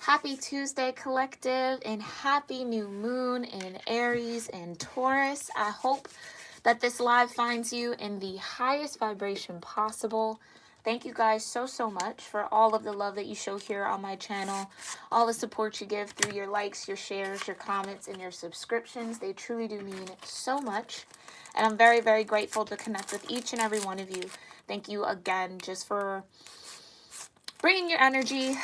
Happy Tuesday, collective, and happy new moon in Aries and Taurus. I hope that this live finds you in the highest vibration possible. Thank you guys so much for all of the love that you show here on my channel, all the support you give through your likes, your shares, your comments, and your subscriptions. They truly do mean so much. And I'm very grateful to connect with each and every one of you. Thank you again just for bringing your energy,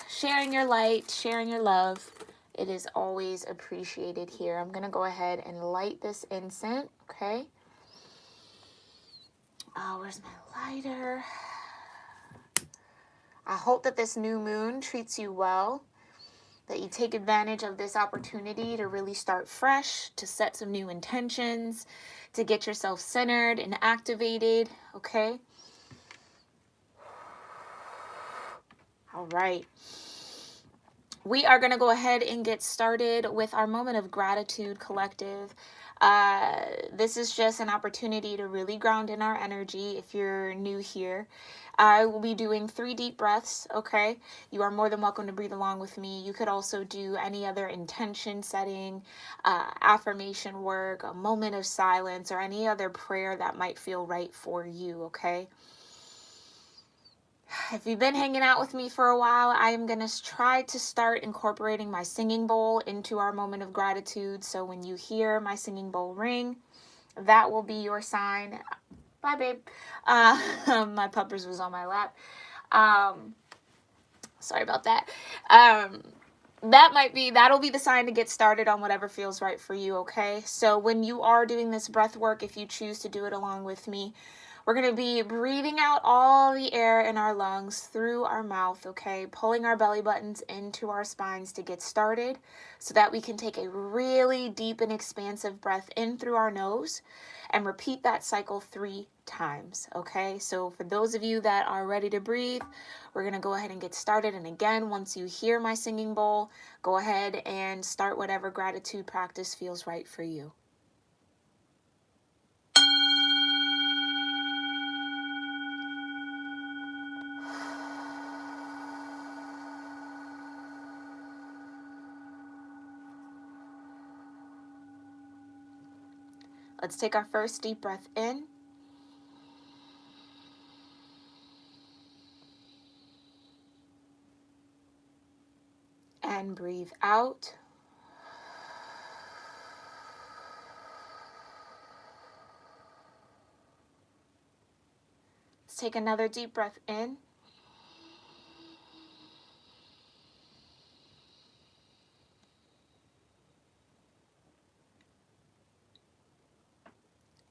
sharing your light, sharing your love. It is always appreciated here. I'm going to go ahead and light this incense, okay? Oh, where's my lighter? I hope that this new moon treats you well, that you take advantage of this opportunity to really start fresh, to set some new intentions, to get yourself centered and activated, okay? All right. We are going to go ahead and get started with our moment of gratitude, collective. This is just an opportunity to really ground in our energy if you're new here. I will be doing 3 deep breaths, okay? You are more than welcome to breathe along with me. You could also do any other intention setting, affirmation work, a moment of silence, or any other prayer that might feel right for you, okay? If you've been hanging out with me for a while, I am going to try to start incorporating my singing bowl into our moment of gratitude. So when you hear my singing bowl ring, that will be your sign. Bye, babe. My puppers was on my lap. Sorry about that. That'll be the sign to get started on whatever feels right for you, okay? So when you are doing this breath work, if you choose to do it along with me, we're going to be breathing out all the air in our lungs through our mouth, okay? Pulling our belly buttons into our spines to get started so that we can take a really deep and expansive breath in through our nose and repeat that cycle 3 times, okay? So for those of you that are ready to breathe, we're going to go ahead and get started. And again, once you hear my singing bowl, go ahead and start whatever gratitude practice feels right for you. Let's take our first deep breath in. And breathe out. Let's take another deep breath in.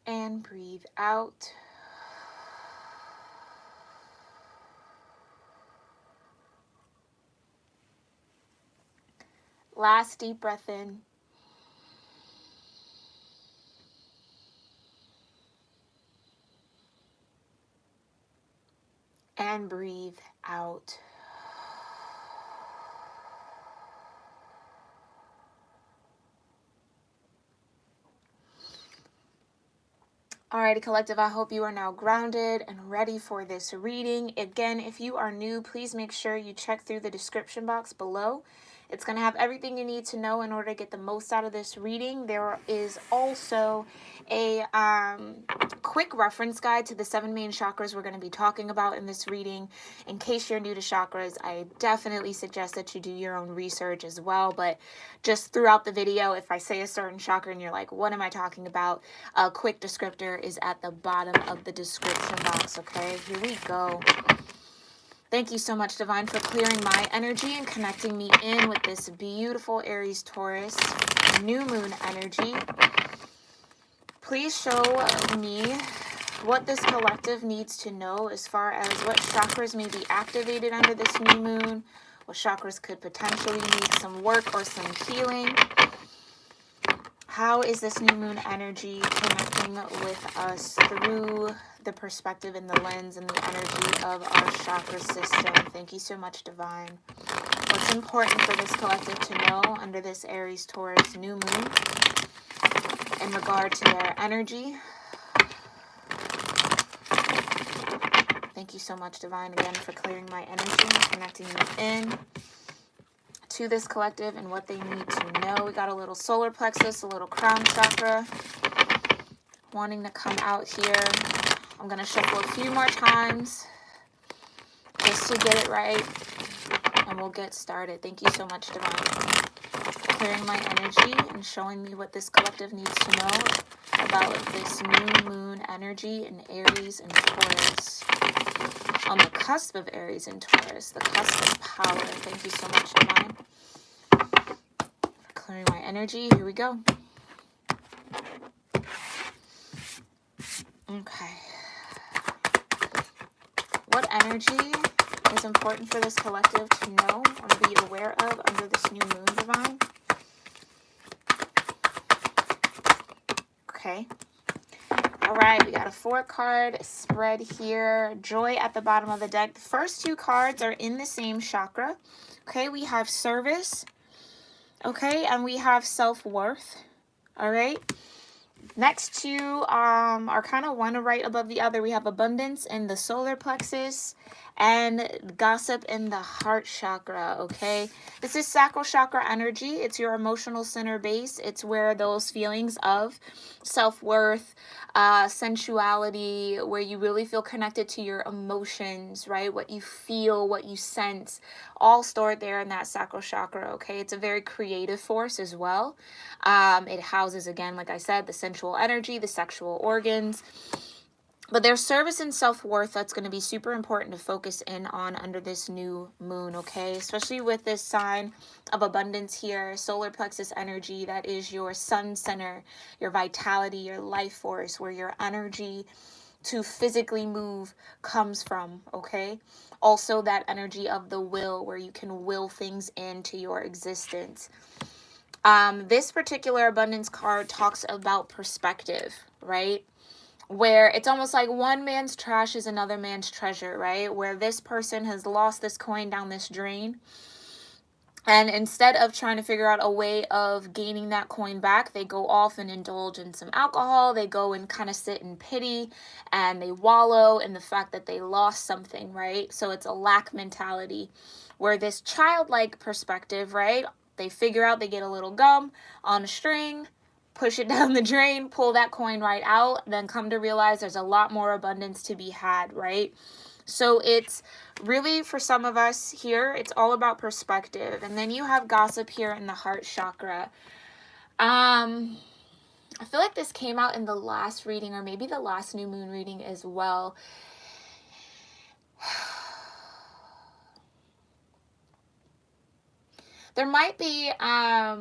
And breathe out. Last deep breath in. And breathe out. Alrighty, collective, I hope you are now grounded and ready for this reading. Again, if you are new, please make sure you check through the description box below. It's going to have everything you need to know in order to get the most out of this reading. There is also a quick reference guide to the 7 main chakras we're going to be talking about in this reading. In case you're new to chakras, I definitely suggest that you do your own research as well. But just throughout the video, if I say a certain chakra and you're like, what am I talking about? A quick descriptor is at the bottom of the description box, okay? Here we go. Thank you so much, Divine, for clearing my energy and connecting me in with this beautiful Aries Taurus new moon energy. Please show me what this collective needs to know as far as what chakras may be activated under this new moon, what chakras could potentially need some work or some healing. How is this new moon energy connecting with us through the perspective and the lens and the energy of our chakra system? Thank you so much, Divine. What's important for this collective to know under this Aries Taurus new moon in regard to their energy? Thank you so much, Divine, again for clearing my energy and connecting me in. to this collective and what they need to know. We got a little solar plexus, a little crown chakra wanting to come out here. I'm going to shuffle a few more times just to get it right, and we'll get started. Thank you so much, Divine. Clearing my energy and showing me what this collective needs to know about this new moon energy in Aries and Taurus. On the cusp of Aries and Taurus, the cusp of power. Thank you so much, Divine. Clearing my energy. Here we go. Okay. What energy is important for this collective to know or be aware of under this new moon, Divine? Okay. All right, we got a 4-card spread here. Joy at the bottom of the deck. The first 2 cards are in the same chakra. Okay, we have service. Okay, and we have self-worth. All right. Next 2 are kind of one right above the other. We have abundance in the solar plexus and gossip in the heart chakra, okay? This is sacral chakra energy. It's your emotional center base. It's where those feelings of self-worth, sensuality, where you really feel connected to your emotions, right? What you feel, what you sense, all stored there in that sacral chakra, okay? It's a very creative force as well. It houses, again, like I said, the sensual energy, the sexual organs. But there's service and self-worth that's going to be super important to focus in on under this new moon, okay? Especially with this sign of abundance here, solar plexus energy, that is your sun center, your vitality, your life force, where your energy to physically move comes from, okay? Also that energy of the will, where you can will things into your existence. This particular abundance card talks about perspective, right? Where it's almost like one man's trash is another man's treasure, right? Where this person has lost this coin down this drain. And instead of trying to figure out a way of gaining that coin back, they go off and indulge in some alcohol. They go and kind of sit in pity and they wallow in the fact that they lost something, right? So it's a lack mentality, where this childlike perspective, right? They figure out, they get a little gum on a string, push it down the drain, pull that coin right out, then come to realize there's a lot more abundance to be had, right? So it's really, for some of us here, it's all about perspective. And then you have gossip here in the heart chakra. I feel like this came out in the last reading, or maybe the last new moon reading as well. There might be a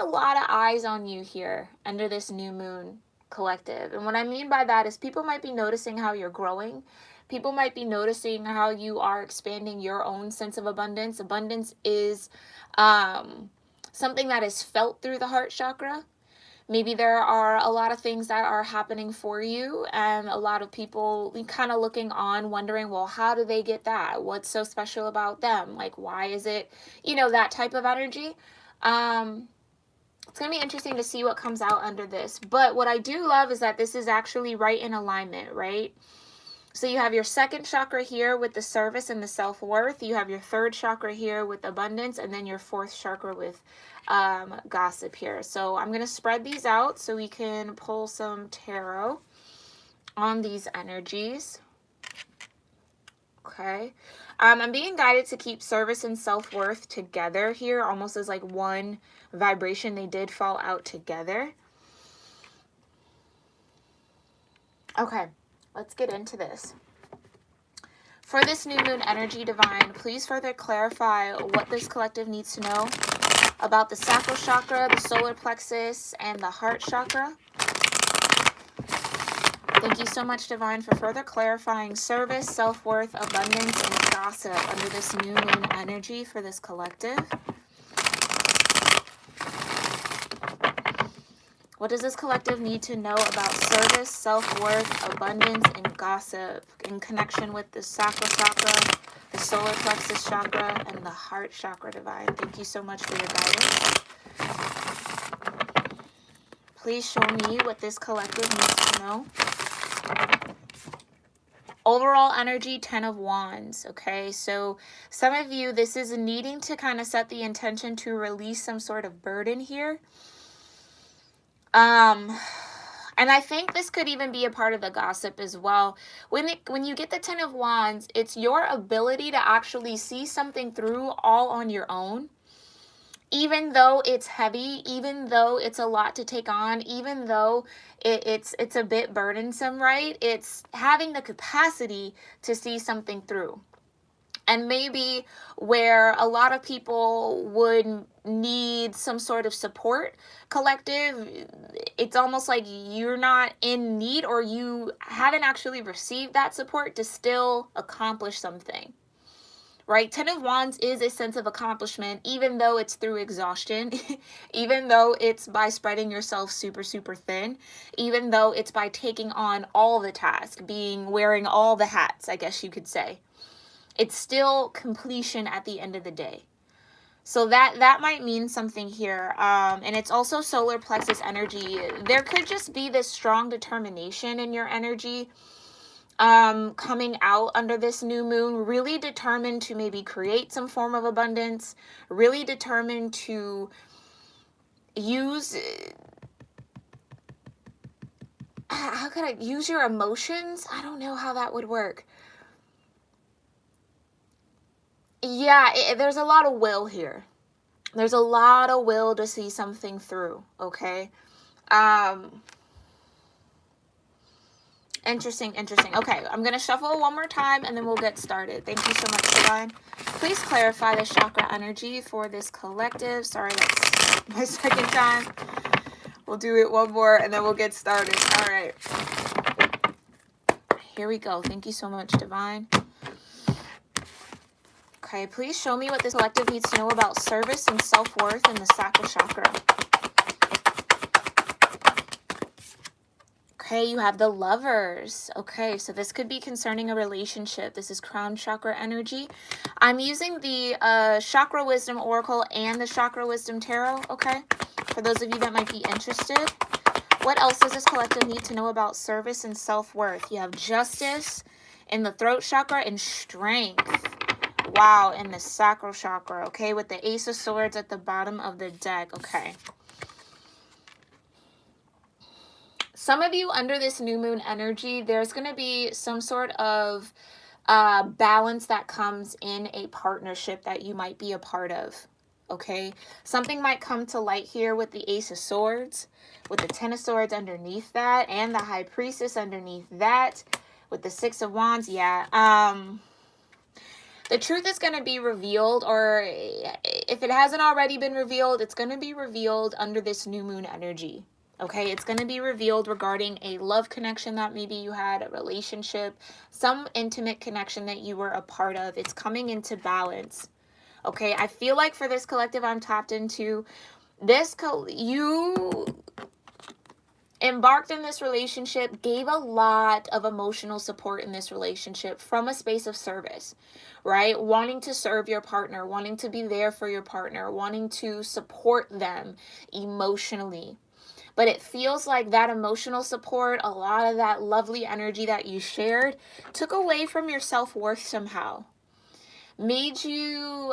lot of eyes on you here under this new moon collective. And what I mean by that is people might be noticing how you're growing. People might be noticing how you are expanding your own sense of abundance. Abundance is something that is felt through the heart chakra. Maybe there are a lot of things that are happening for you, and a lot of people kind of looking on, wondering, well, how do they get that? What's so special about them? Like, why is it, that type of energy? It's going to be interesting to see what comes out under this. But what I do love is that this is actually right in alignment, right? So you have your second chakra here with the service and the self-worth. You have your third chakra here with abundance, and then your fourth chakra with gossip here. So I'm going to spread these out so we can pull some tarot on these energies. Okay. I'm being guided to keep service and self-worth together here, almost as like one vibration. They did fall out together. Okay, let's get into this. For this new moon energy, Divine, please further clarify what this collective needs to know about the sacral chakra, the solar plexus, and the heart chakra. Thank you so much, Divine, for further clarifying service, self-worth, abundance, and gossip under this new moon energy for this collective. What does this collective need to know about service, self-worth, abundance, and gossip in connection with the sacral chakra, the solar plexus chakra, and the heart chakra, Divine? Thank you so much for your guidance. Please show me what this collective needs to know. Overall energy, 10 of Wands, okay? So some of you, this is needing to kind of set the intention to release some sort of burden here. And I think this could even be a part of the gossip as well. When you get the 10 of Wands, it's your ability to actually see something through all on your own. Even though it's heavy, even though it's a lot to take on, even though it's a bit burdensome, right? It's having the capacity to see something through. And maybe where a lot of people would need some sort of support collective, it's almost like you're not in need, or you haven't actually received that support to still accomplish something. Right? 10 of Wands is a sense of accomplishment, even though it's through exhaustion, even though it's by spreading yourself super, super thin, even though it's by taking on all the tasks, wearing all the hats, I guess you could say. It's still completion at the end of the day. So that might mean something here. And it's also solar plexus energy. There could just be this strong determination in your energy coming out under this new moon, really determined to maybe create some form of abundance, really determined to use, how could I use your emotions? I don't know how that would work. Yeah, there's a lot of will here. There's a lot of will to see something through, okay? Interesting. Okay, I'm going to shuffle one more time and then we'll get started. Thank you so much, Divine. Please clarify the chakra energy for this collective. Sorry, that's my second time. We'll do it one more and then we'll get started. All right. Here we go. Thank you so much, Divine. Okay, please show me what this collective needs to know about service and self-worth in the Sacral Chakra. Okay, you have the Lovers. Okay, so this could be concerning a relationship. This is crown chakra energy. I'm using the Chakra Wisdom Oracle and the Chakra Wisdom Tarot, okay? For those of you that might be interested. What else does this collective need to know about service and self-worth? You have Justice in the Throat Chakra and Strength. Wow, in the Sacral Chakra, okay? With the Ace of Swords at the bottom of the deck, okay? Some of you under this new moon energy, there's going to be some sort of balance that comes in a partnership that you might be a part of, okay? Something might come to light here with the Ace of Swords, with the Ten of Swords underneath that, and the High Priestess underneath that, with the Six of Wands, yeah. The truth is going to be revealed, or if it hasn't already been revealed, it's going to be revealed under this new moon energy. Okay, it's going to be revealed regarding a love connection that maybe you had, a relationship, some intimate connection that you were a part of. It's coming into balance. Okay, I feel like for this collective I'm tapped into, you embarked in this relationship, gave a lot of emotional support in this relationship from a space of service, right? Wanting to serve your partner, wanting to be there for your partner, wanting to support them emotionally. But it feels like that emotional support, a lot of that lovely energy that you shared, took away from your self-worth somehow. Made you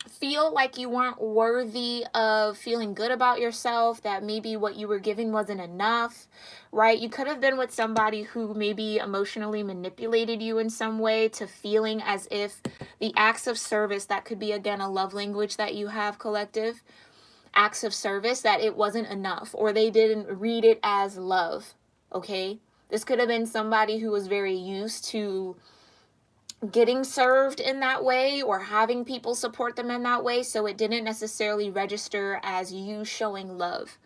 feel like you weren't worthy of feeling good about yourself, that maybe what you were giving wasn't enough, right? You could have been with somebody who maybe emotionally manipulated you in some way to feeling as if the acts of service, that could be, again, a love language that you have, collective, acts of service, that it wasn't enough, or they didn't read it as love, okay? This could have been somebody who was very used to getting served in that way or having people support them in that way, so it didn't necessarily register as you showing love.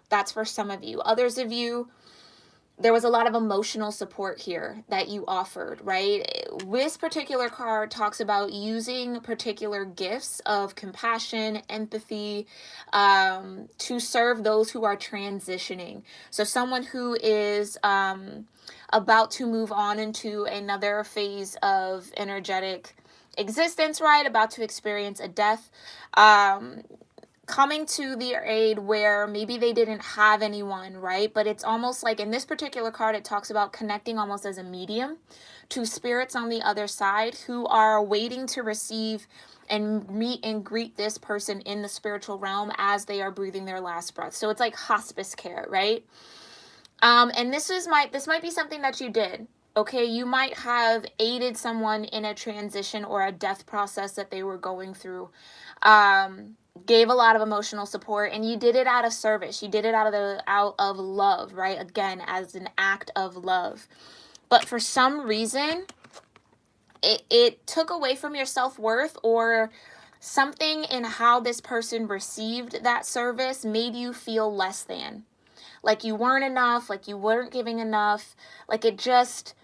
That's for some of you. Others of you, there was a lot of emotional support here that you offered, right? This particular card talks about using particular gifts of compassion, empathy, to serve those who are transitioning. So someone who is about to move on into another phase of energetic existence, right? About to experience a death, coming to their aid where maybe they didn't have anyone, right? But it's almost like in this particular card, it talks about connecting almost as a medium to spirits on the other side who are waiting to receive and meet and greet this person in the spiritual realm as they are breathing their last breath. So it's like hospice care, right? And this might be something that you did. Okay, you might have aided someone in a transition or a death process that they were going through. Gave a lot of emotional support, and you did it out of service. You did it out of love, right? Again, as an act of love. But for some reason, it took away from your self-worth, or something in how this person received that service made you feel less than. Like you weren't enough, like you weren't giving enough, like it just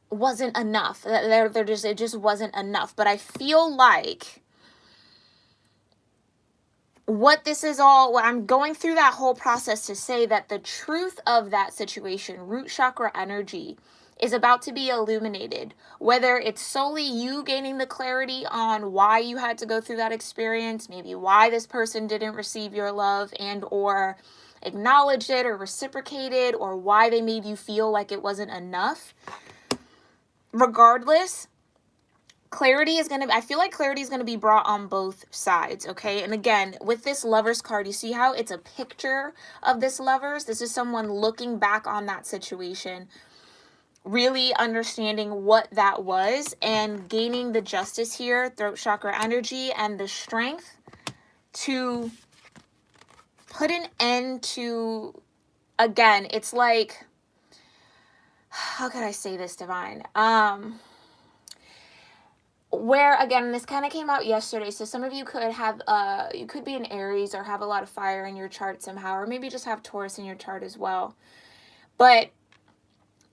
wasn't enough. It just wasn't enough. But I feel like what this is all, I'm going through that whole process to say that the truth of that situation, root chakra energy, is about to be illuminated. Whether it's solely you gaining the clarity on why you had to go through that experience, maybe why this person didn't receive your love and or acknowledged it or reciprocated, or why they made you feel like it wasn't enough. Regardless, I feel like clarity is going to be brought on both sides, okay? And again, with this Lovers card, you see how it's a picture of this Lovers? This is someone looking back on that situation, really understanding what that was, and gaining the Justice here, throat chakra energy, and the strength to put an end to, again, it's like, how could I say this, Divine? Where, again, this kind of came out yesterday, so some of you could have, you could be an Aries or have a lot of fire in your chart somehow, or maybe just have Taurus in your chart as well. But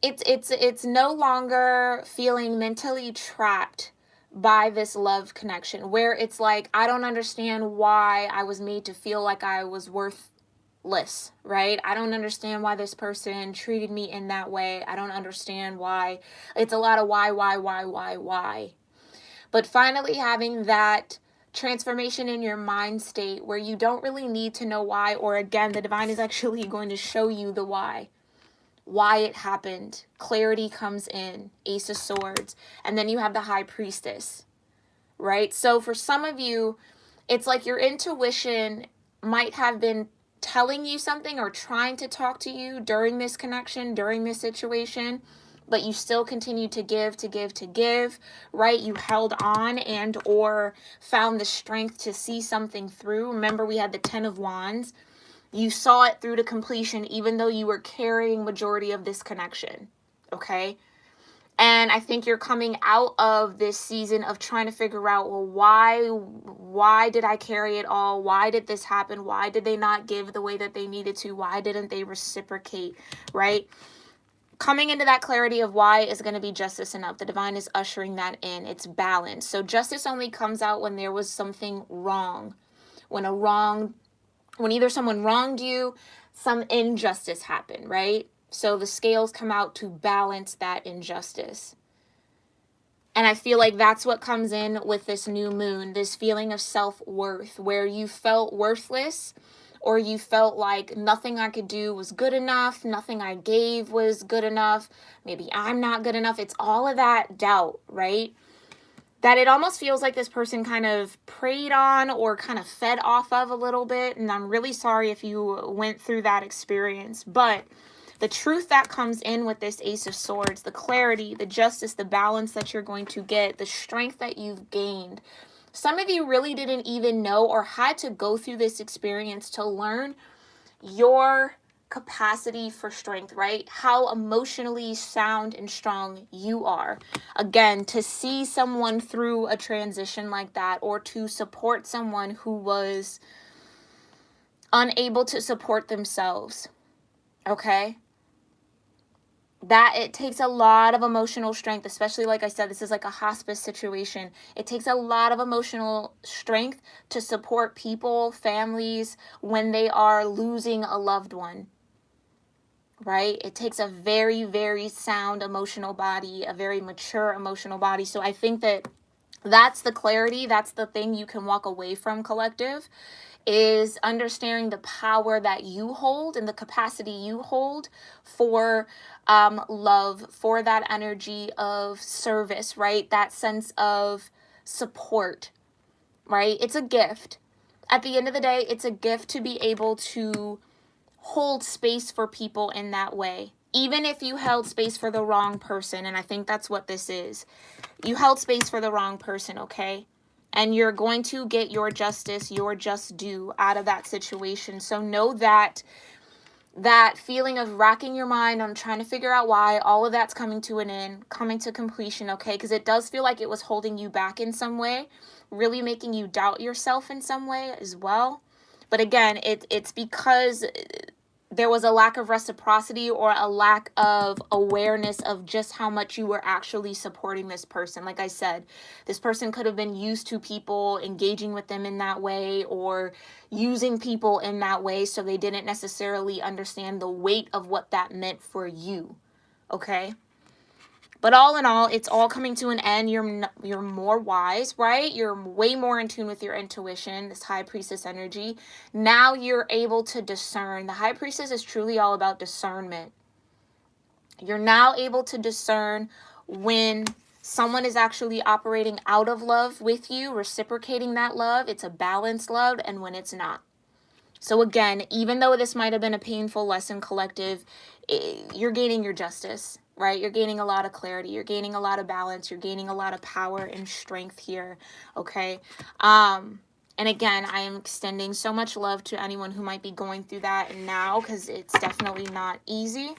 it's no longer feeling mentally trapped by this love connection, where it's like, I don't understand why I was made to feel like I was worthless, right? I don't understand why this person treated me in that way. I don't understand why. It's a lot of why. But finally having that transformation in your mind state where you don't really need to know why, or again, the divine is actually going to show you the why it happened. Clarity comes in, Ace of Swords, and then you have the High Priestess, right? So for some of you, it's like your intuition might have been telling you something or trying to talk to you during this connection, during this situation, but you still continue to give, right? You held on and or found the strength to see something through. Remember, we had the 10 of Wands. You saw it through to completion, even though you were carrying majority of this connection, okay? And I think you're coming out of this season of trying to figure out, well, why did I carry it all? Why did this happen? Why did they not give the way that they needed to? Why didn't they reciprocate, right? Coming into that clarity of why is going to be justice enough. The divine is ushering that in. It's balance. So justice only comes out when there was something wrong. When either someone wronged you, some injustice happened, right? So the scales come out to balance that injustice. And I feel like that's what comes in with this new moon, this feeling of self-worth, where you felt worthless, or you felt like nothing I could do was good enough, nothing I gave was good enough, maybe I'm not good enough. It's all of that doubt, right? That it almost feels like this person kind of preyed on or kind of fed off of a little bit. And I'm really sorry if you went through that experience. But the truth that comes in with this Ace of Swords, the clarity, the justice, the balance that you're going to get, the strength that you've gained. Some of you really didn't even know or had to go through this experience to learn your capacity for strength, right? How emotionally sound and strong you are. Again, to see someone through a transition like that, or to support someone who was unable to support themselves, okay? That it takes a lot of emotional strength, especially like I said, this is like a hospice situation. It takes a lot of emotional strength to support people, families, when they are losing a loved one, right? It takes a very, very sound emotional body, a very mature emotional body. So I think that that's the clarity, that's the thing you can walk away from, collective, is understanding the power that you hold and the capacity you hold for love, for that energy of service, right? That sense of support, right? It's a gift. At the end of the day, it's a gift to be able to hold space for people in that way. Even if you held space for the wrong person, and I think that's what this is. You held space for the wrong person, okay? And you're going to get your justice, your just due out of that situation. So know that that feeling of racking your mind on trying to figure out why, all of that's coming to an end, coming to completion, okay? Because it does feel like it was holding you back in some way, really making you doubt yourself in some way as well. But again, it's because there was a lack of reciprocity or a lack of awareness of just how much you were actually supporting this person. Like I said, this person could have been used to people, engaging with them in that way, or using people in that way, so they didn't necessarily understand the weight of what that meant for you, okay? But all in all, it's all coming to an end. You're more wise, right? You're way more in tune with your intuition, this high priestess energy. Now you're able to discern. The high priestess is truly all about discernment. You're now able to discern when someone is actually operating out of love with you, reciprocating that love. It's a balanced love, and when it's not. So again, even though this might have been a painful lesson, collective, you're gaining your justice, right? You're gaining a lot of clarity. You're gaining a lot of balance. You're gaining a lot of power and strength here, okay? And again, I am extending so much love to anyone who might be going through that now, because it's definitely not easy.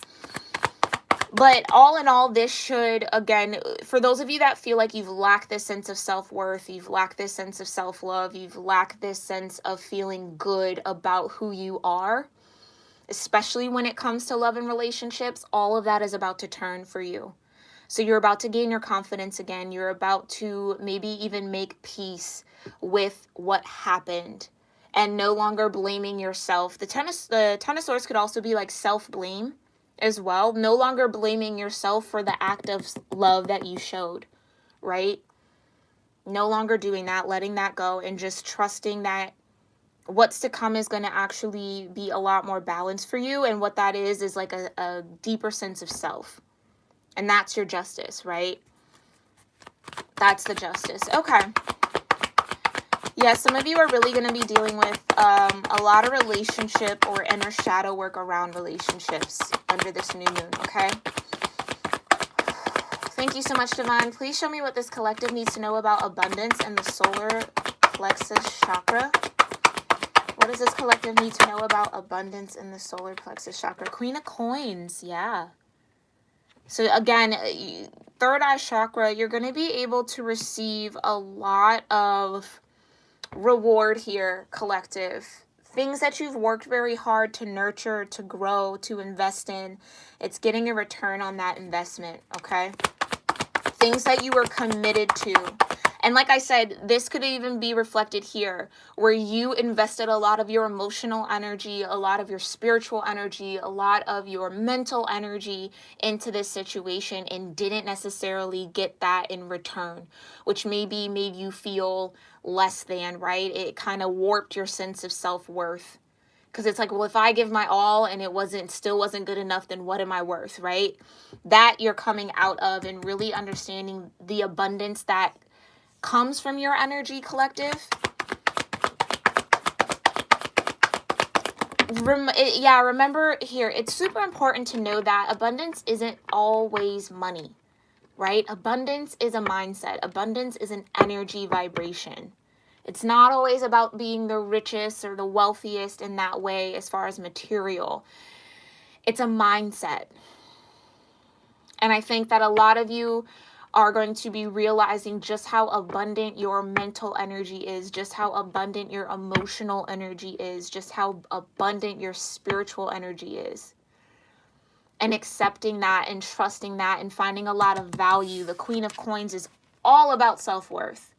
But all in all, this should, again, for those of you that feel like you've lacked this sense of self-worth, you've lacked this sense of self-love, you've lacked this sense of feeling good about who you are, especially when it comes to love and relationships, all of that is about to turn for you. So you're about to gain your confidence again. You're about to maybe even make peace with what happened and no longer blaming yourself. The Ten of Swords could also be like self-blame as well. No longer blaming yourself for the act of love that you showed, right? No longer doing that, letting that go, and just trusting that what's to come is going to actually be a lot more balanced for you. And what that is like a deeper sense of self. And that's your justice, right? That's the justice. Okay. Yeah, some of you are really going to be dealing with a lot of relationship or inner shadow work around relationships under this new moon, okay? Thank you so much, Divine. Please show me what this collective needs to know about abundance and the solar plexus chakra. What does this collective need to know about abundance in the solar plexus chakra? Queen of Coins, yeah. So again, third eye chakra, you're going to be able to receive a lot of reward here, collective. Things that you've worked very hard to nurture, to grow, to invest in. It's getting a return on that investment, okay? Things that you were committed to. And like I said, this could even be reflected here, where you invested a lot of your emotional energy, a lot of your spiritual energy, a lot of your mental energy into this situation and didn't necessarily get that in return, which maybe made you feel less than, right? It kind of warped your sense of self-worth. Because it's like, well, if I give my all and it still wasn't good enough, then what am I worth, right? That you're coming out of and really understanding the abundance that comes from your energy, collective. Remember here, it's super important to know that abundance isn't always money, right? Abundance is a mindset. Abundance is an energy vibration. It's not always about being the richest or the wealthiest in that way as far as material. It's a mindset. And I think that a lot of you are going to be realizing just how abundant your mental energy is, just how abundant your emotional energy is, just how abundant your spiritual energy is. And accepting that and trusting that and finding a lot of value. The Queen of Coins is all about self-worth.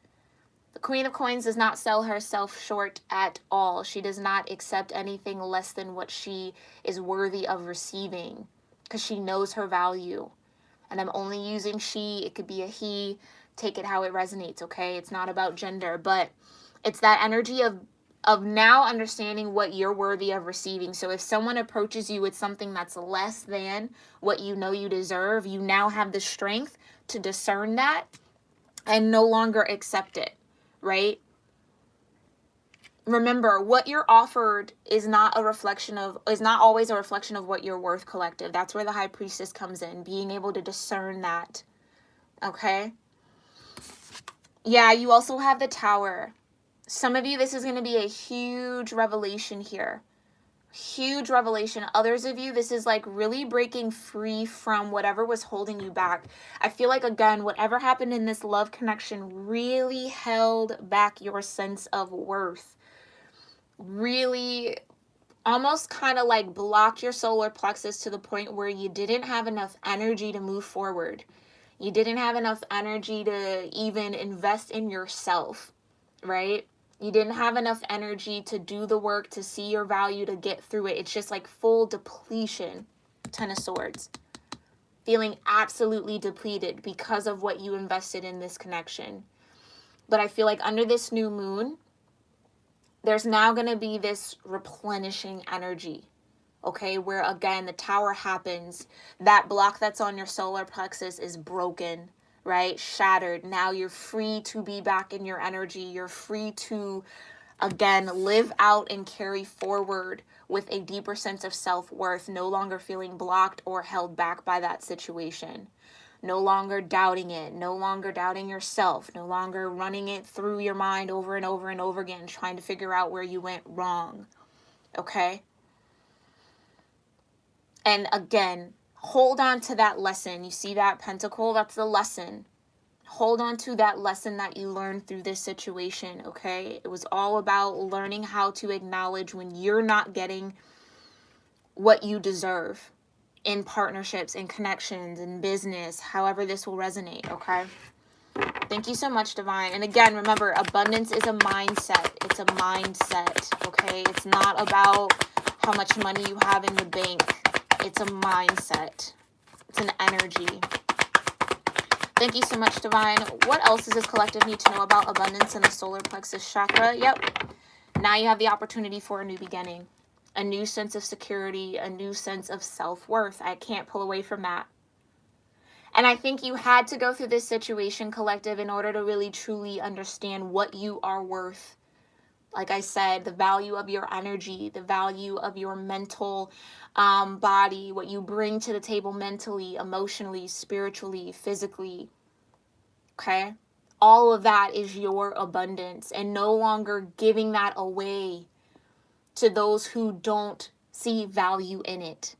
The Queen of Coins does not sell herself short at all. She does not accept anything less than what she is worthy of receiving, because she knows her value. And I'm only using she, it could be a he, take it how it resonates, okay? It's not about gender, but it's that energy of of now understanding what you're worthy of receiving. So if someone approaches you with something that's less than what you know you deserve, you now have the strength to discern that and no longer accept it, right? Remember, what you're offered is not always a reflection of what you're worth, collective. That's where the High Priestess comes in, being able to discern that. Okay? Yeah, you also have the Tower. Some of you, this is going to be a huge revelation here. Huge revelation. Others of you, this is like really breaking free from whatever was holding you back. I feel like, again, whatever happened in this love connection really held back your sense of worth. Really almost kind of like blocked your solar plexus to the point where you didn't have enough energy to move forward. You didn't have enough energy to even invest in yourself, right? You didn't have enough energy to do the work, to see your value, to get through it. It's just like full depletion. Ten of Swords. Feeling absolutely depleted because of what you invested in this connection. But I feel like under this new moon, there's now going to be this replenishing energy, okay? Where, again, the Tower happens. That block that's on your solar plexus is broken, right? Shattered. Now you're free to be back in your energy. You're free to, again, live out and carry forward with a deeper sense of self-worth, no longer feeling blocked or held back by that situation. No longer doubting it, no longer doubting yourself, no longer running it through your mind over and over and over again, trying to figure out where you went wrong, okay? And again, hold on to that lesson. You see that pentacle? That's the lesson. Hold on to that lesson that you learned through this situation, okay? It was all about learning how to acknowledge when you're not getting what you deserve. In partnerships, in connections, in business, however this will resonate, okay? Thank you so much, Divine. And again, remember, abundance is a mindset. It's a mindset, okay? It's not about how much money you have in the bank. It's a mindset. It's an energy. Thank you so much, Divine. What else does this collective need to know about abundance in the solar plexus chakra? Yep. Now you have the opportunity for a new beginning. A new sense of security, a new sense of self-worth. I can't pull away from that. And I think you had to go through this situation, collective, in order to really truly understand what you are worth. Like I said, the value of your energy, the value of your mental body, what you bring to the table mentally, emotionally, spiritually, physically. Okay? All of that is your abundance, and no longer giving that away to those who don't see value in it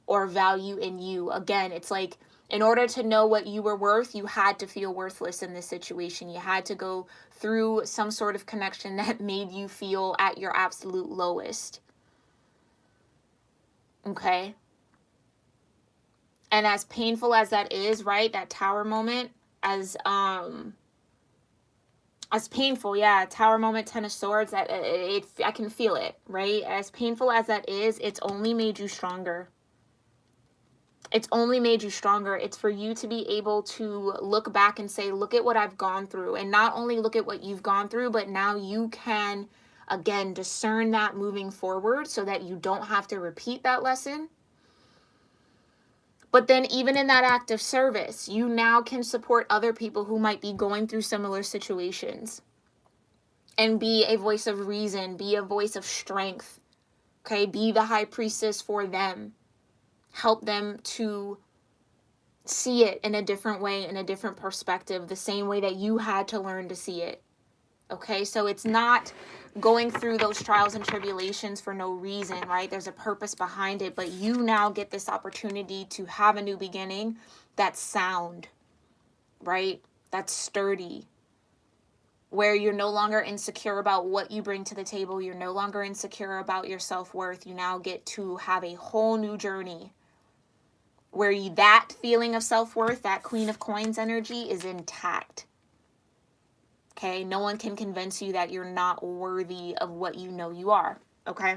or value in you. Again, it's like, in order to know what you were worth, you had to feel worthless in this situation. You had to go through some sort of connection that made you feel at your absolute lowest. Okay? And as painful as that is, right? That Tower moment, as painful, yeah, Tower moment, Ten of Swords, that I can feel it, right? As painful as that is, it's only made you stronger. It's only made you stronger. It's for you to be able to look back and say, look at what I've gone through. And not only look at what you've gone through, but now you can, again, discern that moving forward so that you don't have to repeat that lesson. But then even in that act of service, you now can support other people who might be going through similar situations. And be a voice of reason, be a voice of strength. Okay, be the High Priestess for them. Help them to see it in a different way, in a different perspective, the same way that you had to learn to see it. Okay, so it's not going through those trials and tribulations for no reason, right? There's a purpose behind it, but you now get this opportunity to have a new beginning that's sound, right? That's sturdy, where you're no longer insecure about what you bring to the table. You're no longer insecure about your self-worth. You now get to have a whole new journey where that feeling of self-worth, that Queen of Coins energy, is intact. Okay, no one can convince you that you're not worthy of what you know you are. Okay,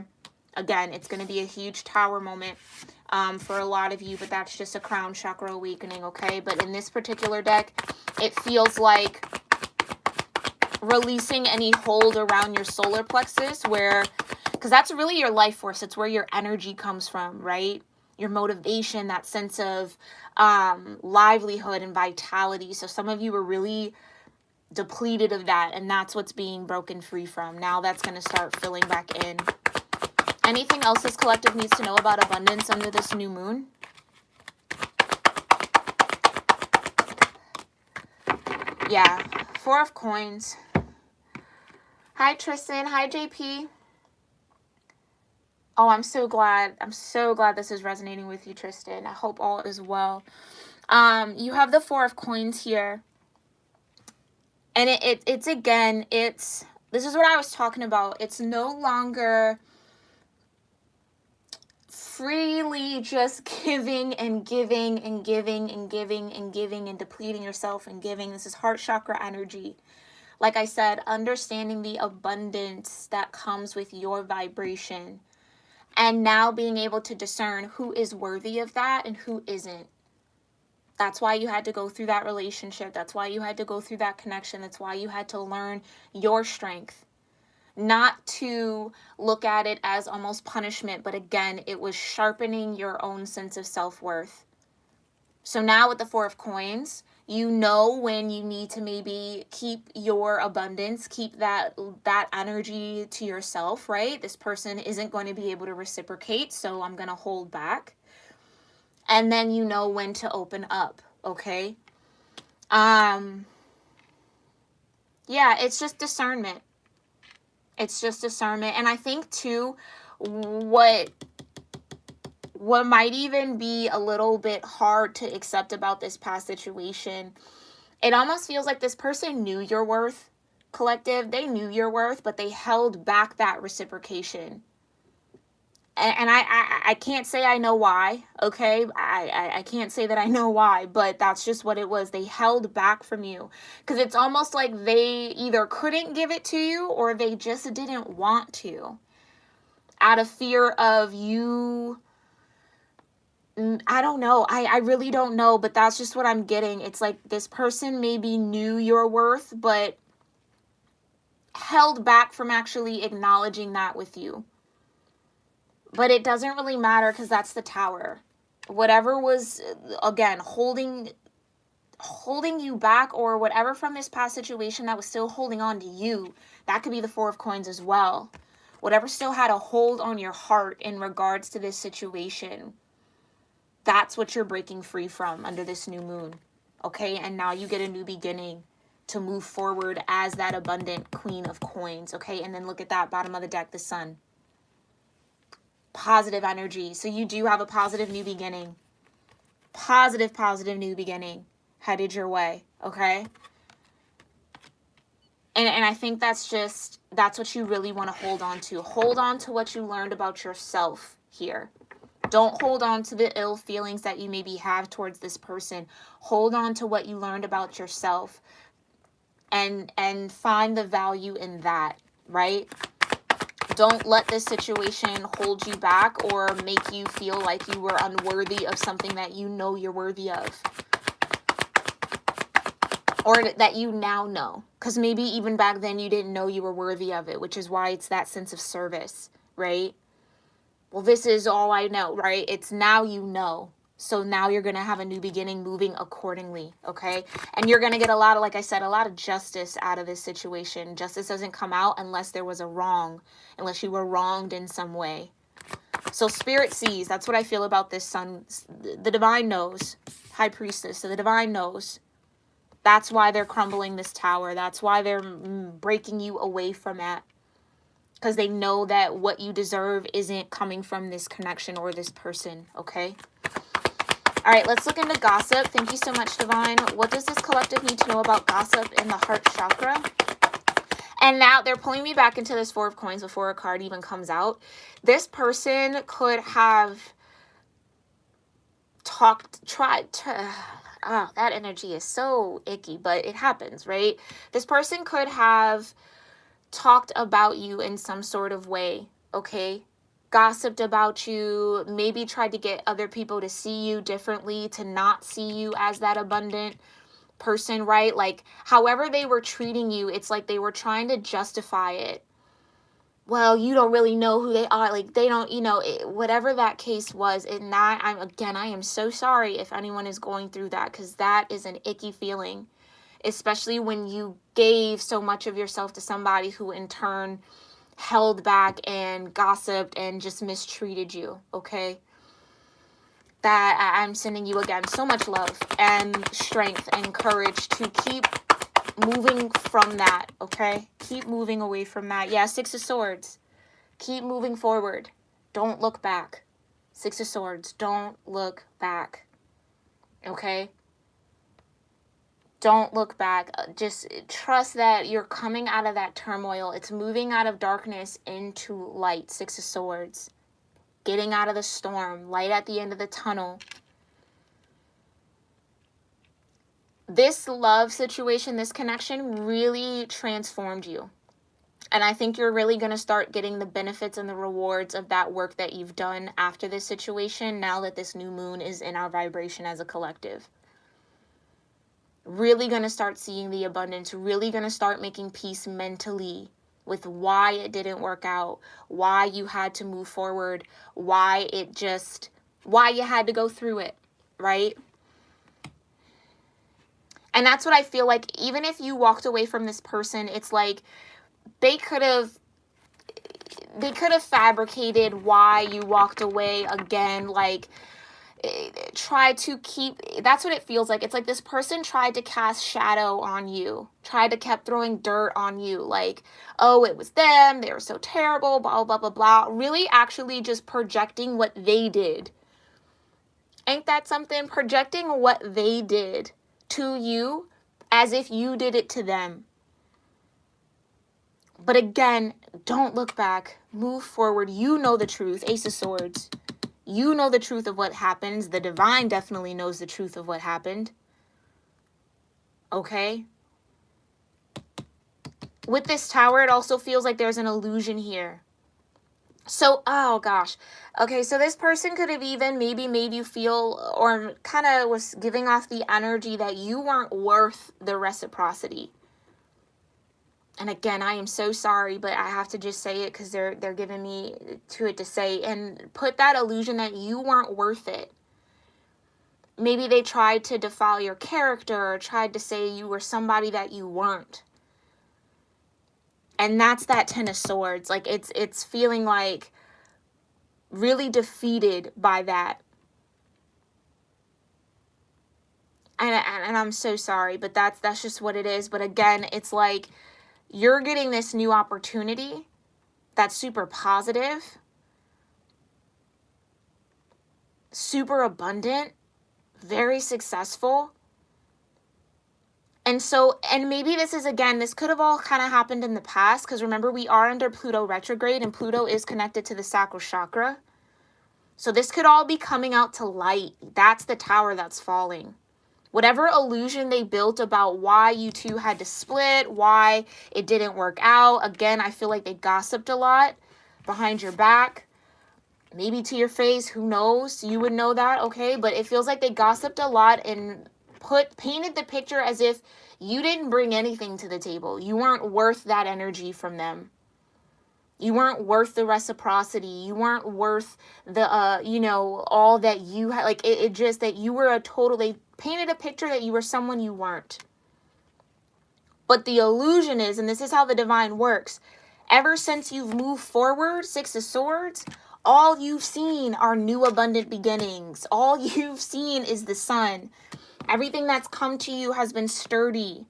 again, it's going to be a huge Tower moment for a lot of you, but that's just a crown chakra awakening. Okay, but in this particular deck, it feels like releasing any hold around your solar plexus, where, because that's really your life force. It's where your energy comes from, right? Your motivation, that sense of livelihood and vitality. So some of you were really depleted of that, and that's what's being broken free from. Now that's going to start filling back in. Anything else this collective needs to know about abundance under this new moon? Yeah, 4 of Coins. Hi, Tristan. Hi, JP. Oh, I'm so glad. I'm so glad this is resonating with you, Tristan. I hope all is well. You have the 4 of Coins here. And it's again, this is what I was talking about. It's no longer freely just giving and giving and giving and giving and giving and depleting yourself and giving. This is heart chakra energy. Like I said, understanding the abundance that comes with your vibration. And now being able to discern who is worthy of that and who isn't. That's why you had to go through that relationship. That's why you had to go through that connection. That's why you had to learn your strength. Not to look at it as almost punishment, but again, it was sharpening your own sense of self-worth. So now with the 4 of Coins, you know when you need to maybe keep your abundance, keep that energy to yourself, right? This person isn't going to be able to reciprocate, so I'm going to hold back. And then you know when to open up, okay? Yeah, it's just discernment. It's just discernment. And I think too, what might even be a little bit hard to accept about this past situation, it almost feels like this person knew your worth, collective. They knew your worth, but they held back that reciprocation. And I can't say I know why, okay? I can't say that I know why, but that's just what it was. They held back from you. Because it's almost like they either couldn't give it to you or they just didn't want to. Out of fear of you. I don't know. I really don't know, but that's just what I'm getting. It's like this person maybe knew your worth, but held back from actually acknowledging that with you. But it doesn't really matter because that's the Tower. Whatever was, again, holding you back, or whatever from this past situation that was still holding on to you, that could be the 4 of Coins as well. Whatever still had a hold on your heart in regards to this situation, that's what you're breaking free from under this new moon. Okay, and now you get a new beginning to move forward as that abundant Queen of Coins. Okay, and then look at that bottom of the deck, the Sun. Positive energy. So you do have a positive new beginning. Positive new beginning headed your way. Okay. And I think that's what you really want to hold on to. Hold on to what you learned about yourself here. Don't hold on to the ill feelings that you maybe have towards this person. Hold on to what you learned about yourself and find the value in that, right? Don't let this situation hold you back or make you feel like you were unworthy of something that you know you're worthy of. Or that you now know. Because maybe even back then you didn't know you were worthy of it, which is why it's that sense of service, right? Well, this is all I know, right? It's now you know. So now you're going to have a new beginning moving accordingly, okay? And you're going to get a lot of, like I said, a lot of justice out of this situation. Justice doesn't come out unless there was a wrong, unless you were wronged in some way. So Spirit sees. That's what I feel about this Sun. The Divine knows. High Priestess. So the Divine knows. That's why they're crumbling this Tower. That's why they're breaking you away from it. Because they know that what you deserve isn't coming from this connection or this person, okay? All right, let's look into gossip. Thank you so much, Divine. What does this collective need to know about gossip in the heart chakra? And now they're pulling me back into this 4 of Coins before a card even comes out. This person could have that energy is so icky, but it happens, right? This person could have talked about you in some sort of way, okay? Gossiped about you, maybe tried to get other people to see you differently, to not see you as that abundant person, right? Like, however they were treating you, it's like they were trying to justify it. Well, you don't really know who they are. Like, they don't, whatever that case was. And that, I am so sorry if anyone is going through that, because that is an icky feeling, especially when you gave so much of yourself to somebody who in turn held back and gossiped and just mistreated you, okay? That I'm sending you again so much love and strength and courage to keep moving from that, okay? Keep moving away from that. Yeah, Six of Swords. Keep moving forward. Don't look back. Six of Swords. Don't look back, okay? Don't look back. Just trust that you're coming out of that turmoil. It's moving out of darkness into light. Six of Swords. Getting out of the storm. Light at the end of the tunnel. This love situation, this connection really transformed you. And I think you're really going to start getting the benefits and the rewards of that work that you've done after this situation, now that this new moon is in our vibration as a collective. Really going to start seeing the abundance, really going to start making peace mentally with why it didn't work out, why you had to move forward, why you had to go through it, right? And that's what I feel like, even if you walked away from this person, it's like they could have fabricated why you walked away again, like try to keep, that's what it feels like. It's like this person tried to cast shadow on you, tried to kept throwing dirt on you, like, oh, it was them, they were so terrible, blah, blah, blah, blah, really actually just projecting what they did. Ain't that something? Projecting what they did to you as if you did it to them. But again, don't look back, move forward. You know the truth. Ace of Swords. You know the truth of what happens. The divine definitely knows the truth of what happened. Okay? With this Tower, it also feels like there's an illusion here. So, oh gosh. Okay, so this person could have even maybe made you feel, or kind of was giving off the energy that you weren't worth the reciprocity. And again, I am so sorry, but I have to just say it because they're giving me to say, and put that illusion that you weren't worth it. Maybe they tried to defile your character or tried to say you were somebody that you weren't. And that's that Ten of Swords. Like it's feeling like really defeated by that. And I'm so sorry, but that's just what it is. But again, it's like you're getting this new opportunity that's super positive, super abundant, very successful. And so, and maybe this is, again, this could have all kind of happened in the past, because remember, we are under Pluto retrograde, and Pluto is connected to the Sacral Chakra. So this could all be coming out to light. That's the Tower that's falling. Whatever illusion they built about why you two had to split, why it didn't work out. Again, I feel like they gossiped a lot behind your back. Maybe to your face, who knows? You would know that, okay? But it feels like they gossiped a lot and painted the picture as if you didn't bring anything to the table. You weren't worth that energy from them. You weren't worth the reciprocity. You weren't worth the, all that you had. Like, it just that you were they painted a picture that you were someone you weren't. But the illusion is, and this is how the divine works, ever since you've moved forward, Six of Swords, all you've seen are new abundant beginnings. All you've seen is the sun. Everything that's come to you has been sturdy,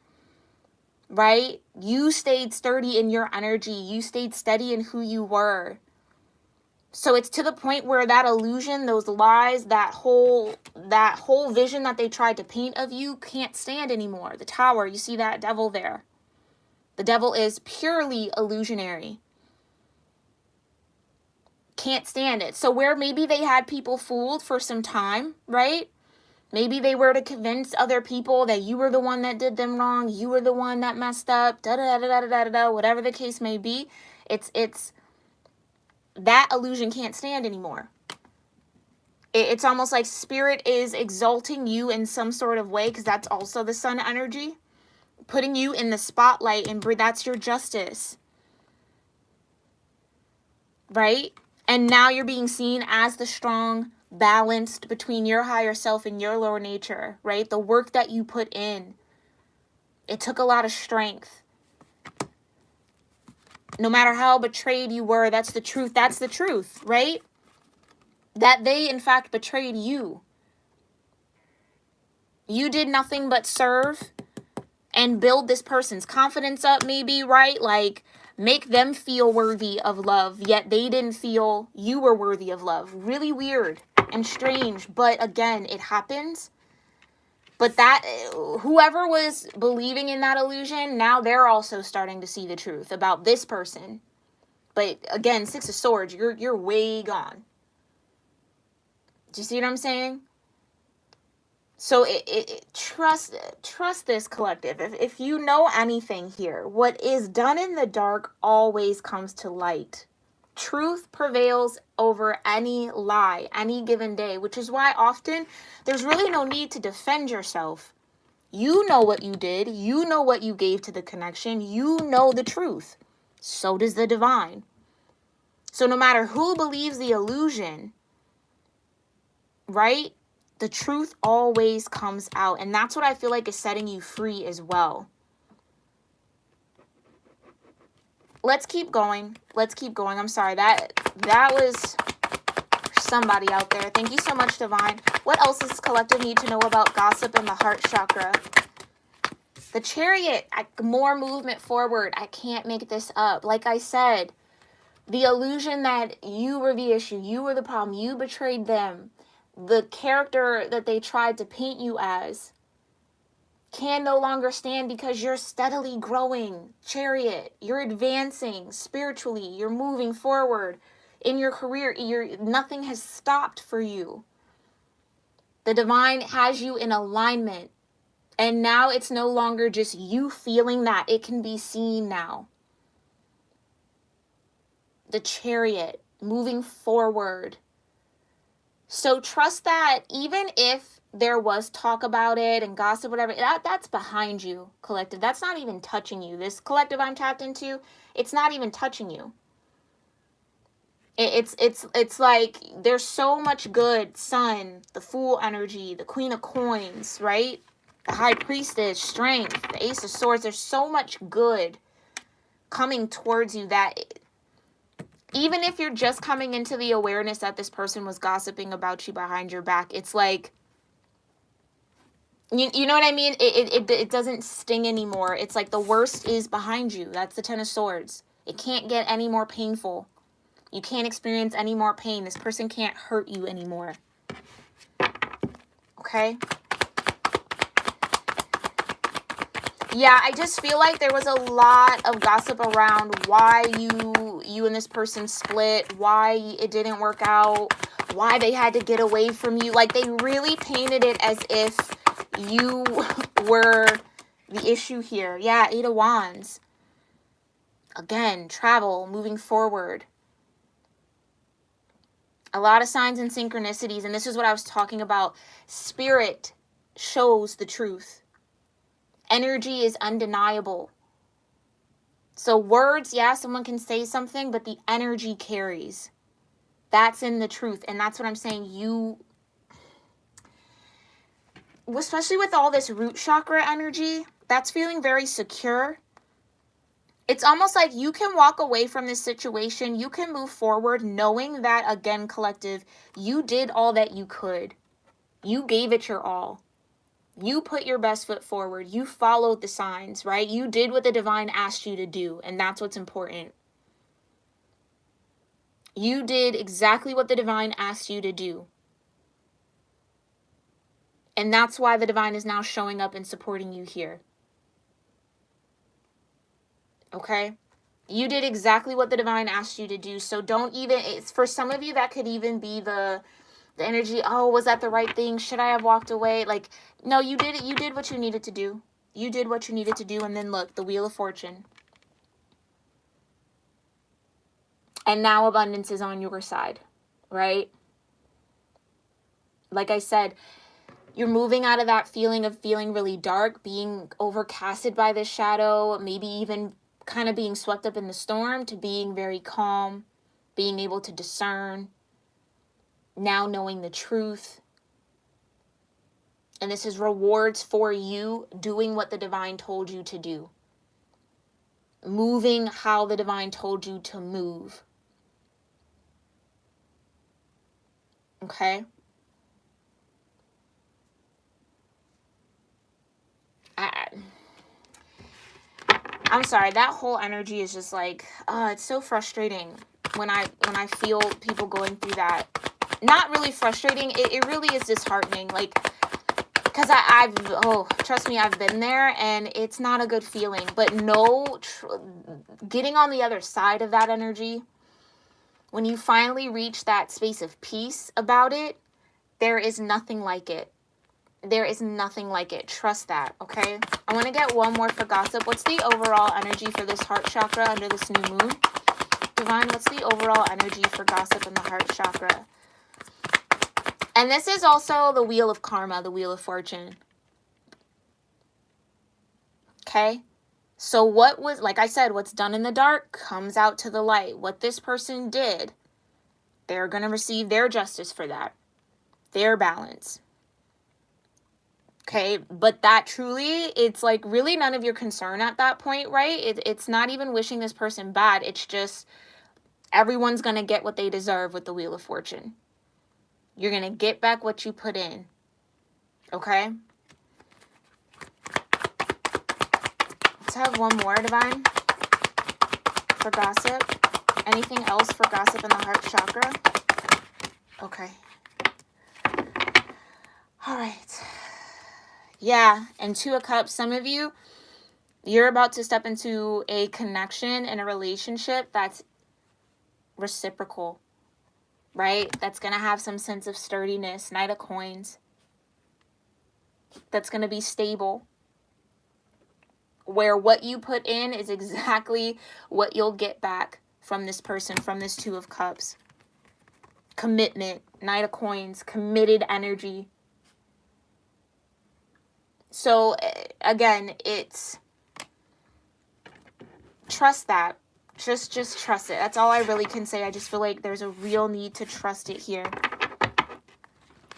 right? You stayed sturdy in your energy. You stayed steady in who you were. So it's to the point where that illusion, those lies, that whole vision that they tried to paint of you can't stand anymore. The Tower, you see that devil there. The devil is purely illusionary. Can't stand it. So where maybe they had people fooled for some time, right? Maybe they were to convince other people that you were the one that did them wrong. You were the one that messed up. Whatever the case may be. It's that illusion can't stand anymore. It's almost like spirit is exalting you in some sort of way, because that's also the sun energy, putting you in the spotlight, and that's your justice, right? And now you're being seen as the strong, balanced between your higher self and your lower nature, right? The work that you put in, it took a lot of strength. No matter how betrayed you were, that's the truth. That's the truth, right? That they, in fact, betrayed you. You did nothing but serve and build this person's confidence up, maybe, right? Like, make them feel worthy of love, yet they didn't feel you were worthy of love. Really weird and strange, but again, it happens. But that, whoever was believing in that illusion, now they're also starting to see the truth about this person. But again, Six of Swords, you're way gone. Do you see what I'm saying? So trust this, collective. If you know anything here, what is done in the dark always comes to light. Truth prevails over any lie any given day, which is why often there's really no need to defend yourself. You know what you did. You know what you gave to the connection. You know the truth. So does the divine. So no matter who believes the illusion, right? The truth always comes out. And that's what I feel like is setting you free as well. Let's keep going. Let's keep going. I'm sorry. That was somebody out there. Thank you so much, Divine. What else does this collective need to know about gossip in the heart chakra? The Chariot. More movement forward. I can't make this up. Like I said, the illusion that you were the issue. You were the problem. You betrayed them. The character that they tried to paint you as can no longer stand, because you're steadily growing. Chariot, you're advancing spiritually. You're moving forward in your career. Nothing has stopped for you. The divine has you in alignment. And now it's no longer just you feeling that. It can be seen now. The Chariot, moving forward. So trust that even if there was talk about it and gossip, whatever, that's behind you, collective. That's not even touching you. This collective I'm tapped into, it's not even touching you. It's like there's so much good. Sun, the Fool energy, the Queen of Coins, right? The High Priestess, Strength, the Ace of Swords. There's so much good coming towards you that even if you're just coming into the awareness that this person was gossiping about you behind your back, it's like, you know what I mean? It doesn't sting anymore. It's like the worst is behind you. That's the Ten of Swords. It can't get any more painful. You can't experience any more pain. This person can't hurt you anymore. Okay? Yeah, I just feel like there was a lot of gossip around why you and this person split, why it didn't work out, why they had to get away from you. Like, they really painted it as if you were the issue here. Yeah, Eight of Wands. Again, travel, moving forward. A lot of signs and synchronicities, and this is what I was talking about. Spirit shows the truth. Energy is undeniable. So words, yeah, someone can say something, but the energy carries. That's in the truth. And that's what I'm saying. You, especially with all this root chakra energy, that's feeling very secure. It's almost like you can walk away from this situation. You can move forward knowing that, again, collective, you did all that you could. You gave it your all. You put your best foot forward. You followed the signs, right? You did what the divine asked you to do, and that's what's important. You did exactly what the divine asked you to do. And that's why the divine is now showing up and supporting you here. Okay? You did exactly what the divine asked you to do. So don't even, it's for some of you that could even be the energy, oh, was that the right thing? Should I have walked away? Like, no, you did it. You did what you needed to do. You did what you needed to do. And then look, the Wheel of Fortune. And now abundance is on your side, right? like I said, you're moving out of that feeling of feeling really dark, being overcasted by this shadow, maybe even kind of being swept up in the storm, to being very calm, being able to discern, now knowing the truth. And this is rewards for you doing what the divine told you to do. Moving how the divine told you to move. Okay? I'm sorry, that whole energy is just like, it's so frustrating when I feel people going through that. Not really frustrating, it really is disheartening, like, because trust me, I've been there, and it's not a good feeling. But no, getting on the other side of that energy, when you finally reach that space of peace about it, there is nothing like it. There is nothing like it. Trust that, okay? I want to get one more for gossip. What's the overall energy for this heart chakra under this new moon? Divine, what's the overall energy for gossip in the heart chakra? And this is also the wheel of karma, the wheel of fortune. Okay? So what was, like I said, what's done in the dark comes out to the light. What this person did, they're going to receive their justice for that. Their balance. Okay, but that truly, it's like really none of your concern at that point, right? It's not even wishing this person bad. It's just everyone's going to get what they deserve with the Wheel of Fortune. You're going to get back what you put in. Okay? Let's have one more, Divine, for gossip. Anything else for gossip in the heart chakra? Okay. All right. Yeah, and Two of Cups, some of you, you're about to step into a connection and a relationship that's reciprocal, right? That's going to have some sense of sturdiness. Knight of Coins. That's going to be stable. Where what you put in is exactly what you'll get back from this person, from this Two of Cups. Commitment. Knight of Coins. Committed energy. So, again, it's trust that. Just trust it. That's all I really can say. I just feel like there's a real need to trust it here.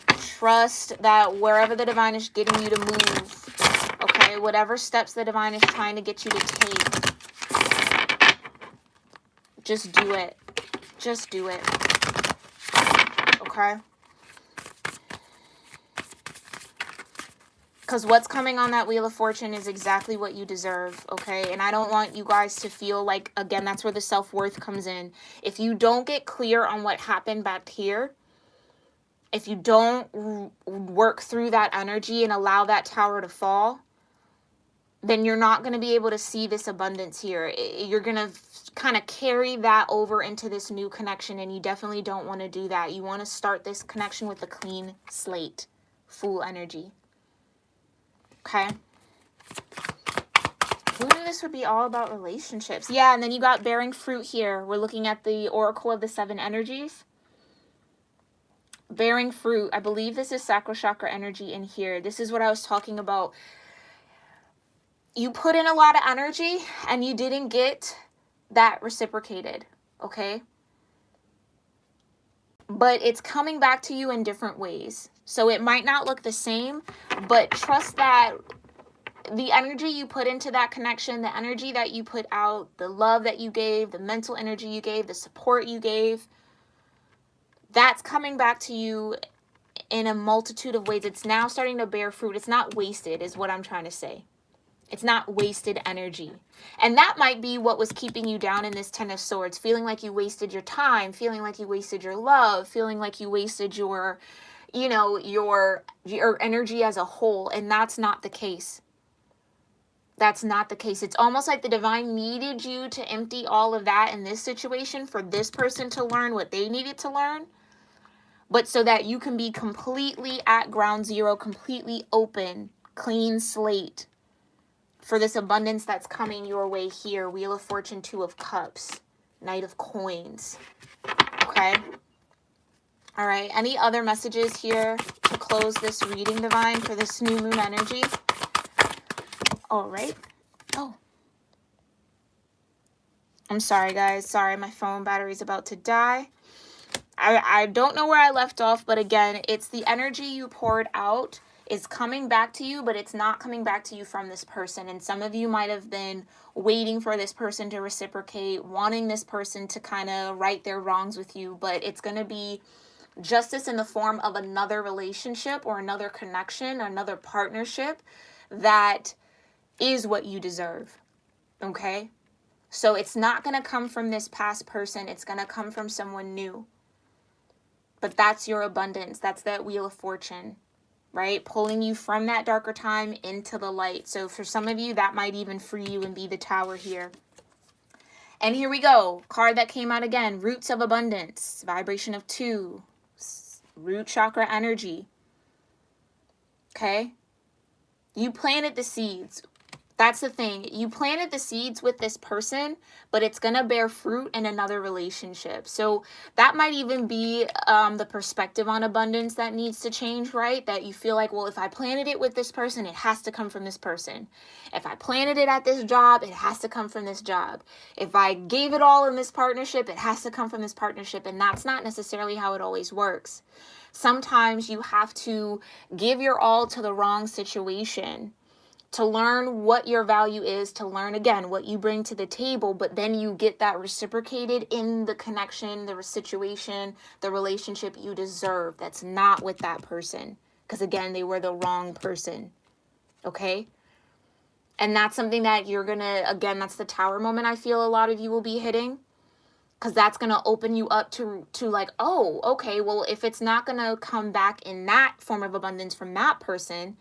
Trust that wherever the divine is getting you to move, okay, whatever steps the divine is trying to get you to take, just do it. Just do it. Okay? Because what's coming on that Wheel of Fortune is exactly what you deserve, okay? And I don't want you guys to feel like, again, that's where the self-worth comes in. If you don't get clear on what happened back here, if you don't work through that energy and allow that tower to fall, then you're not going to be able to see this abundance here. You're going to kind of carry that over into this new connection, and you definitely don't want to do that. You want to start this connection with a clean slate, full energy. Okay. Who knew this would be all about relationships? Yeah, and then you got bearing fruit here. We're looking at the Oracle of the Seven Energies. Bearing fruit. I believe this is Sacral Chakra energy in here. This is what I was talking about. You put in a lot of energy and you didn't get that reciprocated. Okay? But it's coming back to you in different ways. So it might not look the same, but trust that the energy you put into that connection, the energy that you put out, the love that you gave, the mental energy you gave, the support you gave, that's coming back to you in a multitude of ways. It's now starting to bear fruit. It's not wasted, is what I'm trying to say. It's not wasted energy. And that might be what was keeping you down in this Ten of Swords, feeling like you wasted your time, feeling like you wasted your love, feeling like you wasted your, you know, your energy as a whole. And that's not the case. That's not the case. It's almost like the divine needed you to empty all of that in this situation for this person to learn what they needed to learn. But so that you can be completely at ground zero, completely open, clean slate for this abundance that's coming your way here. Wheel of Fortune, Two of Cups, Knight of Coins. Okay? All right, any other messages here to close this reading, Divine, for this new moon energy? All right. Oh, I'm sorry, guys. Sorry, my phone battery's about to die. I don't know where I left off, but again, it's the energy you poured out is coming back to you, but it's not coming back to you from this person. And some of you might have been waiting for this person to reciprocate, wanting this person to kind of right their wrongs with you, but it's going to be justice in the form of another relationship or another connection, another partnership that is what you deserve. Okay? So it's not going to come from this past person. It's going to come from someone new. But that's your abundance. That's that wheel of fortune, right? Pulling you from that darker time into the light. So for some of you, that might even free you and be the Tower here. And here we go. Card that came out again. Roots of abundance. Vibration of 2. Root chakra energy. Okay? You planted the seeds. That's the thing. You planted the seeds with this person, but it's going to bear fruit in another relationship. So that might even be the perspective on abundance that needs to change, right? That you feel like, well, if I planted it with this person, it has to come from this person. If I planted it at this job, it has to come from this job. If I gave it all in this partnership, it has to come from this partnership. And that's not necessarily how it always works. Sometimes you have to give your all to the wrong situation to learn what your value is, to learn, again, what you bring to the table, but then you get that reciprocated in the connection, the situation, the relationship you deserve. That's not with that person. Because, again, they were the wrong person. Okay? And that's something that you're going to, again, that's the Tower moment I feel a lot of you will be hitting. Because that's going to open you up to like, oh, okay, well, if it's not going to come back in that form of abundance from that person,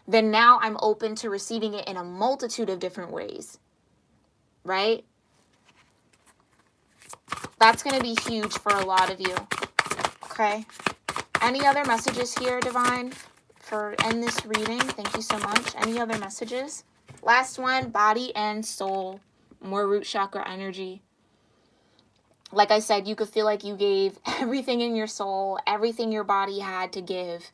then now I'm open to receiving it in a multitude of different ways, right? That's going to be huge for a lot of you, okay? Any other messages here, Divine, for end this reading? Thank you so much. Any other messages? Last one, body and soul, more root chakra energy. Like I said, you could feel like you gave everything in your soul, everything your body had to give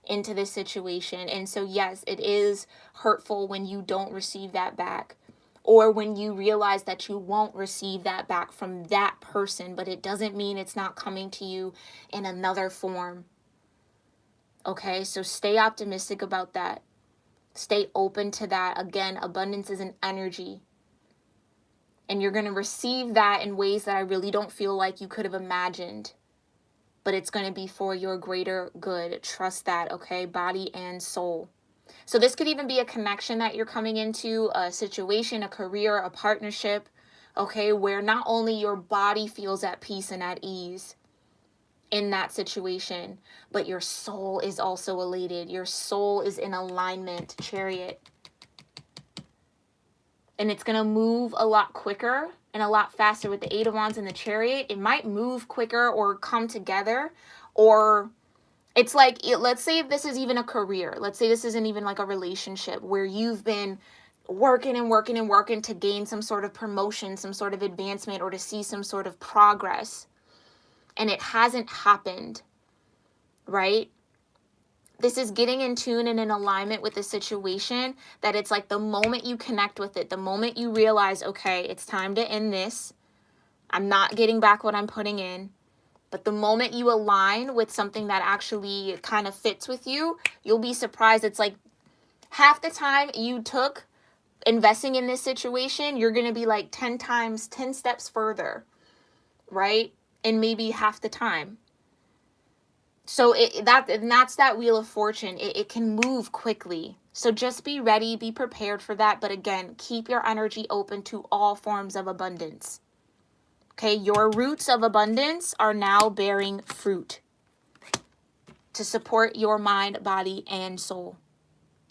into this situation. And so yes, it is hurtful when you don't receive that back, or when you realize that you won't receive that back from that person, but it doesn't mean it's not coming to you in another form. Okay, so stay optimistic about that. Stay open to that. Again, abundance is an energy, and you're going to receive that in ways that I really don't feel like you could have imagined. But it's going to be for your greater good. Trust that, okay? Body and soul. So this could even be a connection that you're coming into, a situation, a career, a partnership, okay, where not only your body feels at peace and at ease in that situation, but your soul is also elated. Your soul is in alignment, Chariot. And it's going to move a lot quicker and a lot faster with the Eight of Wands and the Chariot. It might move quicker or come together, or it's like, let's say if this is even a career. Let's say this isn't even like a relationship where you've been working and working and working to gain some sort of promotion, some sort of advancement, or to see some sort of progress, and it hasn't happened, right? This is getting in tune and in alignment with the situation, that it's like the moment you connect with it, the moment you realize, okay, it's time to end this. I'm not getting back what I'm putting in. But the moment you align with something that actually kind of fits with you, you'll be surprised. It's like half the time you took investing in this situation, you're going to be like 10 steps further, right? And maybe half the time. So that's that wheel of fortune. It can move quickly. So just be ready, be prepared for that. But again, keep your energy open to all forms of abundance. Okay, your roots of abundance are now bearing fruit to support your mind, body, and soul.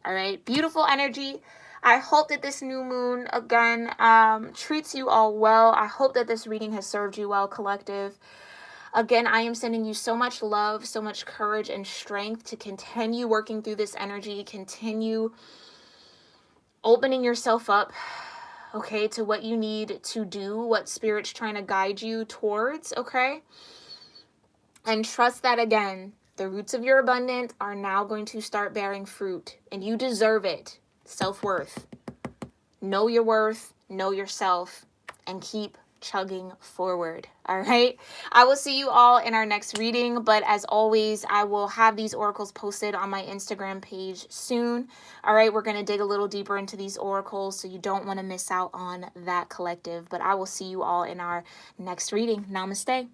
All right, beautiful energy. I hope that this new moon, again, treats you all well. I hope that this reading has served you well, collective. Again, I am sending you so much love, so much courage and strength to continue working through this energy, continue opening yourself up, okay, to what you need to do, what Spirit's trying to guide you towards, okay? And trust that, again, the roots of your abundance are now going to start bearing fruit, and you deserve it. Self-worth. Know your worth, know yourself, and keep chugging forward. All right. I will see you all in our next reading, but as always, I will have these oracles posted on my Instagram page soon. All right. We're going to dig a little deeper into these oracles, so you don't want to miss out on that, collective. But I will see you all in our next reading. Namaste.